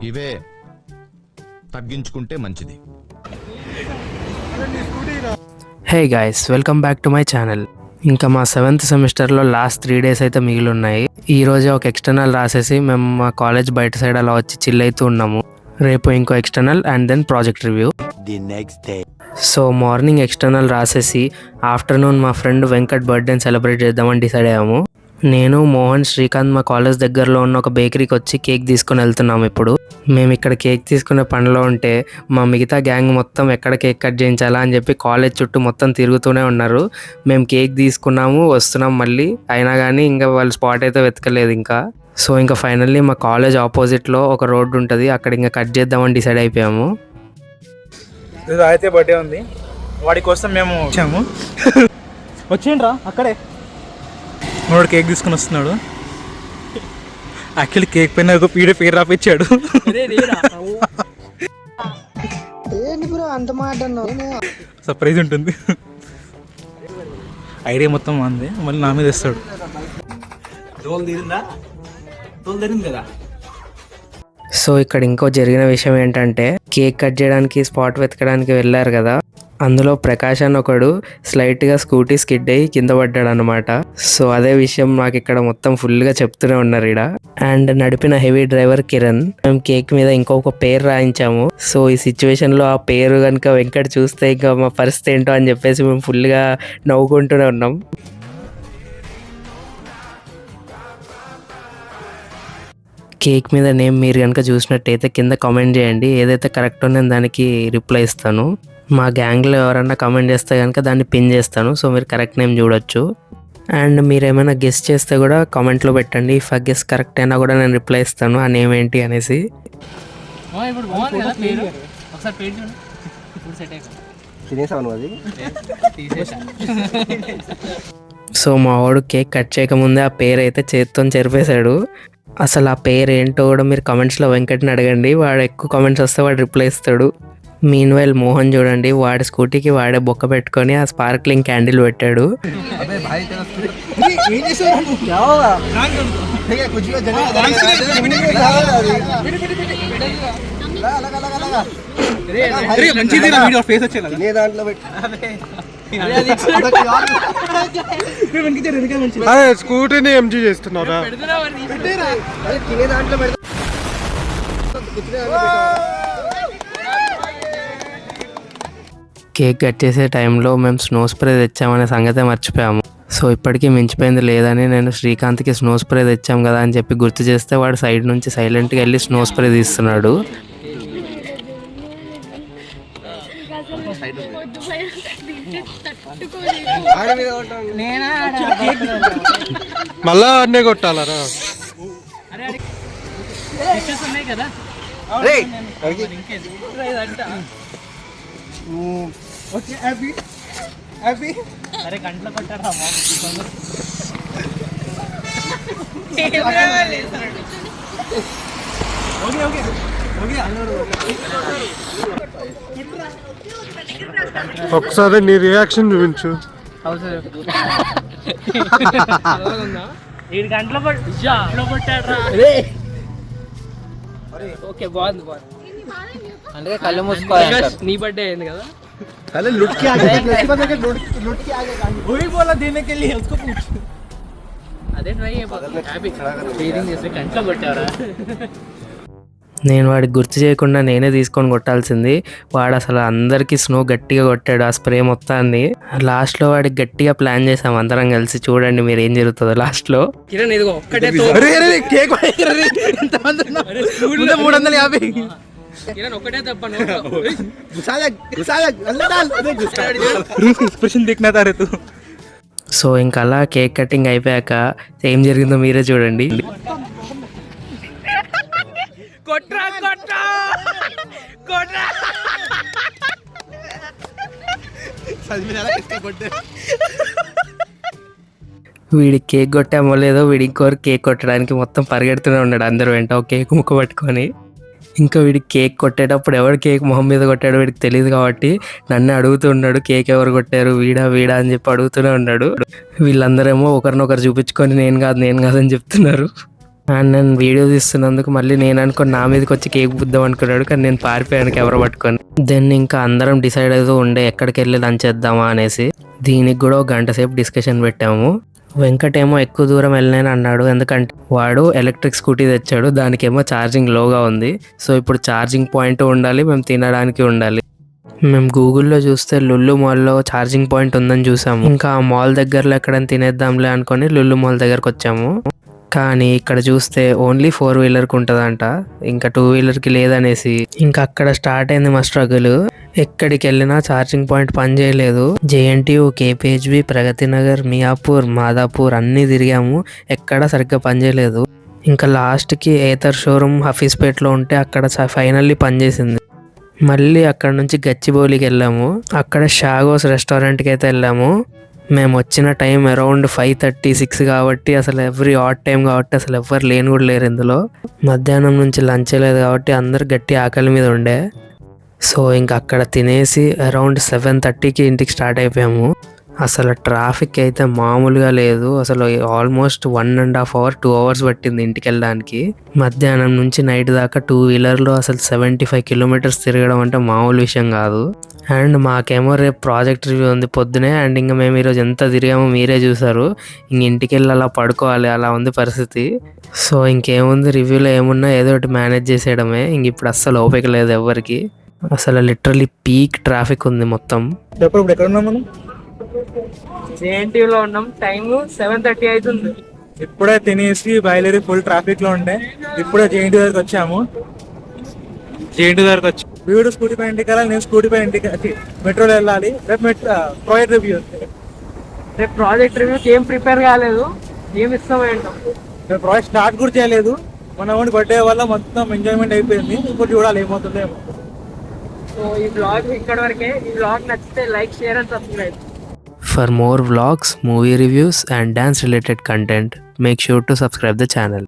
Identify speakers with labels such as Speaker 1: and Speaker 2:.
Speaker 1: ఇవే తగ్గించుకుంటే మంచిది.
Speaker 2: Hey guys, welcome back to my channel. ఇంకా మా 7th సెమిస్టర్లో లాస్ట్ 3 days అయితే మిగిలి ఉన్నాయి. ఈ రోజే ఒక ఎక్స్టర్నల్ రాసేసి మేము మా కాలేజ్ బయట సైడ్ అలా వచ్చి చిల్ అవుతూ ఉన్నాము. రేపు ఇంకో external and then project review. So morning external రాసేసి ఆఫ్టర్నూన్ మా ఫ్రెండ్ వెంకట్ బర్త్డేని సెలబ్రేట్ చేద్దామని డిసైడ్ అయ్యాము. నేను, మోహన్, శ్రీకాంత్ మా కాలేజ్ దగ్గరలో ఉన్న ఒక బేకరీకి వచ్చి కేక్ తీసుకుని వెళ్తున్నాము. ఇప్పుడు మేము ఇక్కడ కేక్ తీసుకునే పనిలో ఉంటే మా మిగతా గ్యాంగ్ మొత్తం ఎక్కడ కేక్ కట్ చేయించాలా అని చెప్పి కాలేజ్ చుట్టూ మొత్తం తిరుగుతూనే ఉన్నారు. మేము కేక్ తీసుకున్నాము, వస్తున్నాం మళ్ళీ, అయినా కానీ ఇంకా వాళ్ళు స్పాట్ అయితే వెతకలేదు ఇంకా. సో ఇంకా ఫైనల్లీ మా కాలేజ్ ఆపోజిట్లో ఒక రోడ్డు ఉంటుంది, అక్కడ ఇంకా కట్ చేద్దామని డిసైడ్ అయిపోయాము.
Speaker 3: అయితే బర్త్డే ఉంది, వాడి కోసం మేము వచ్చాము. వచ్చేయండిరా, అక్కడే వాడు కేక్ తీసుకుని వస్తున్నాడు. యాక్చువల్లీ కేక్ పైన ఒక పేరు రాపిచ్చాడు. సర్ప్రైజ్ ఉంటుంది. ఐడియా మొత్తం అంది, మళ్ళీ నా మీద ఇస్తాడు.
Speaker 2: సో ఇక్కడ ఇంకో జరిగిన విషయం ఏంటంటే, కేక్ కట్ చేయడానికి స్పాట్ వెతకడానికి వెళ్ళారు కదా, అందులో ప్రకాష్ అని ఒకడు స్లైట్గా స్కూటీ స్కిడ్ అయ్యి కింద పడ్డాడు అనమాట. సో అదే విషయం నాకు ఇక్కడ మొత్తం ఫుల్గా చెప్తూనే ఉన్నారు ఇక్కడ. అండ్ నడిపిన హెవీ డ్రైవర్ కిరణ్. మేము కేక్ మీద ఇంకొక పేరు రాయించాము. సో ఈ సిచ్యువేషన్లో ఆ పేరు కనుక వెంకట్ చూస్తే ఇంకా మా పరిస్థితి ఏంటో అని చెప్పేసి మేము ఫుల్గా నవ్వుకుంటూనే ఉన్నాం. కేక్ మీద నేమ్ మీరు కనుక చూసినట్టయితే కింద కామెంట్ చేయండి, ఏదైతే కరెక్టో నేను దానికి రిప్లై ఇస్తాను. మా గ్యాంగ్లో ఎవరన్నా కామెంట్ చేస్తే కనుక దాన్ని పిన్ చేస్తాను, సో మీరు కరెక్ట్ నేమ్ చూడొచ్చు. అండ్ మీరు ఏమైనా గెస్ చేస్తే కూడా కామెంట్లో పెట్టండి, ఇఫ్ ఆ గెస్ కరెక్ట్ అయినా కూడా నేను రిప్లై ఇస్తాను ఆ నేమ్ ఏంటి అనేసి. సో మా వాడు కేక్ కట్ చేయకముందే ఆ పేరు అయితే చేత్తో చెరిపేశాడు. అసలు ఆ పేరు ఏంటో కూడా మీరు కమెంట్స్లో వెంకట్ని అడగండి, వాడు ఎక్కువ కామెంట్స్ వస్తే వాడు రిప్లై ఇస్తాడు. మీన్ వైల్ మోహన్ చూడండి, వాడి స్కూటీకి వాడే బొక్క పెట్టుకొని ఆ స్పార్క్లింగ్ క్యాండిల్ పెట్టాడు.
Speaker 3: స్కూటీని ఎంజీ చేస్తున్నారా?
Speaker 2: కేక్ కట్ చేసే టైంలో మేము స్నో స్ప్రే తెచ్చామనే సంగతే మర్చిపోయాము. సో ఇప్పటికీ మించిపోయింది లేదని నేను శ్రీకాంత్కి స్నో స్ప్రే తెచ్చాం కదా అని చెప్పి గుర్తు చేస్తే వాడు సైడ్ నుంచి సైలెంట్గా వెళ్ళి స్నో స్ప్రే తీస్తున్నాడు.
Speaker 3: మళ్ళా అన్నే కొట్టాలరా?
Speaker 2: గంటలో కొట్టారా?
Speaker 3: ఒకసారి నీ రియాక్షన్ చూపించు.
Speaker 2: గంటలో కొట్టాడు. ఓకే, బాగుంది బాగుంది. అంటే కళ్ళు మూసుకోవాలి, నీ బర్త్డే అయింది కదా. అదే ట్రై గంటలో కొట్టారా? నేను వాడికి గుర్తు చేయకుండా నేనే తీసుకొని కొట్టాల్సింది. వాడు అసలు అందరికీ స్నో గట్టిగా కొట్టాడు ఆ స్ప్రే మొత్తాన్ని. లాస్ట్లో వాడికి గట్టిగా ప్లాన్ చేసాం అందరం కలిసి. చూడండి మీరు ఏం జరుగుతుందో లాస్ట్లో. 350 సో ఇంకా అలా కేక్ కటింగ్ అయిపోయాక ఏం జరిగిందో మీరే చూడండి. వీడికి కేక్ కొట్టామో లేదో, వీడి ఇంకోరు కేక్ కొట్టడానికి మొత్తం పరిగెడుతూనే ఉన్నాడు అందరూ వెంట ఒక కేక్ ముక్క పట్టుకొని. ఇంకా వీడికి కేక్ కొట్టేటప్పుడు ఎవరు కేక్ మొహం మీద కొట్టాడో వీడికి తెలియదు కాబట్టి నన్ను అడుగుతున్నాడు, కేక్ ఎవరు కొట్టారు, వీడా అని చెప్పి అడుగుతూనే ఉన్నాడు. వీళ్ళందరేమో ఒకరినొకరు చూపించుకొని నేను కాదు అని చెప్తున్నారు. అండ్ నేను వీడియో తీస్తున్నందుకు మళ్ళీ నేను అనుకుని నా మీదకి వచ్చి కేక్ బుద్దాం అనుకున్నాడు, కానీ నేను పారిపోయాను కెమెరా పట్టుకొని. దెన్ ఇంకా అందరం డిసైడ్ అవుతూ ఉండే ఎక్కడికి వెళ్ళి లంచ్ చేద్దామా అనేసి. దీనికి కూడా 1 గంట సేపు డిస్కషన్ పెట్టాము. వెంకటేమో ఎక్కువ దూరం వెళ్ళలేని అన్నాడు, ఎందుకంటే వాడు ఎలక్ట్రిక్ స్కూటీ తెచ్చాడు, దానికేమో ఛార్జింగ్ లోగా ఉంది. సో ఇప్పుడు ఛార్జింగ్ పాయింట్ ఉండాలి, మేము తినడానికి ఉండాలి. మేము గూగుల్లో చూస్తే లుల్లు మాల్లో ఛార్జింగ్ పాయింట్ ఉందని చూసాము. ఇంకా ఆ మాల్ దగ్గరలో ఎక్కడైనా తినేద్దాంలే అనుకొని లుల్లు మాల్ దగ్గరకు వచ్చాము. కానీ ఇక్కడ చూస్తే ఓన్లీ 4 వీలర్కి ఉంటుందంట, ఇంకా 2 వీలర్కి లేదనేసి ఇంకా అక్కడ స్టార్ట్ అయింది మా స్ట్రగుల్. ఎక్కడికి వెళ్ళినా ఛార్జింగ్ పాయింట్ పనిచేయలేదు. జేఎన్టీయు, కేపీహెచ్బి, ప్రగతి నగర్, మియాపూర్, మాదాపూర్ అన్నీ తిరిగాము, ఎక్కడ సరిగ్గా పనిచేయలేదు. ఇంకా లాస్ట్కి ఏతర్ షోరూమ్ హఫీస్పేట్లో ఉంటే అక్కడ ఫైనల్లీ పనిచేసింది. మళ్ళీ అక్కడ నుంచి గచ్చిబౌలికి వెళ్ళాము. అక్కడ షాగోస్ రెస్టారెంట్కి అయితే వెళ్ళాము. మేము వచ్చిన టైం అరౌండ్ 5:36 కాబట్టి అసలు ఎవ్రీ ఆడ్ టైం కాబట్టి అసలు ఎవ్వరు లేని కూడా లేరు ఇందులో. మధ్యాహ్నం నుంచి లంచ్ లేదు కాబట్టి అందరు గట్టి ఆకలి మీద ఉండే. సో ఇంకా అక్కడ తినేసి అరౌండ్ 7:30కి ఇంటికి స్టార్ట్ అయిపోయాము. అసలు ట్రాఫిక్ అయితే మామూలుగా లేదు. అసలు ఆల్మోస్ట్ 1.5 hours 2 hours పట్టింది ఇంటికి వెళ్ళడానికి. మధ్యాహ్నం నుంచి నైట్ దాకా 2 వీలర్లో అసలు 75 kilometers తిరగడం అంటే మామూలు విషయం కాదు. అండ్ మాకేమో రేపు ప్రాజెక్ట్ రివ్యూ ఉంది పొద్దునే. అండ్ ఇంకా మేము ఈరోజు ఎంత తిరిగామో మీరే చూసారు. ఇంక ఇంటికి వెళ్ళి అలా పడుకోవాలి, అలా ఉంది పరిస్థితి. సో ఇంకేముంది, రివ్యూలో ఏమున్నా ఏదో ఒకటి మేనేజ్ చేసేయడమే. ఇంక ఇప్పుడు అస్సలు ఓపిక లేదు ఎవరికి. అసలు లిటరలీ పీక్ ట్రాఫిక్ ఉంది మొత్తం.
Speaker 3: ఇప్పుడు ఎక్కడ ఉన్నాం మనం?
Speaker 2: జేఎన్టీయూలో ఉన్నాం, టైం 7:30 అవుతుంది.
Speaker 3: ఇప్పుడే తినేసి బయలుదేరి ఫుల్ ట్రాఫిక్ లో ఉండే ఇప్పుడే జేఎన్టీ దగ్గరకు వచ్చాము. జేఎన్టీ దగ్గరకు వచ్చి వీడు స్కూటీ పైన ఇంటికి వెళ్ళాలి, నేను స్కూటీ పైన ఇంటికి మెట్రోలో వెళ్ళాలి. రేపు ప్రాజెక్ట్ రివ్యూ.
Speaker 2: రేపు ప్రాజెక్ట్ రివ్యూకి ఏం ప్రిపేర్ కాలేదు, ఏం ఇస్తాం ఏంటో.
Speaker 3: రేపు ప్రాజెక్ట్ స్టార్ట్ కూడా చేయలేదు. మన ఓన్ బర్త్డే వల్ల మొత్తం ఎంజాయ్మెంట్ అయిపోయింది. ఇప్పుడు చూడాలి ఏమవుతుందో ఏమో.
Speaker 2: సో ఈ బ్లాగ్ ఇక్కడ వరకే. ఈ బ్లాగ్ నచ్చితే like, share and subscribe. For more vlogs, movie reviews and dance related content, make sure to subscribe the channel.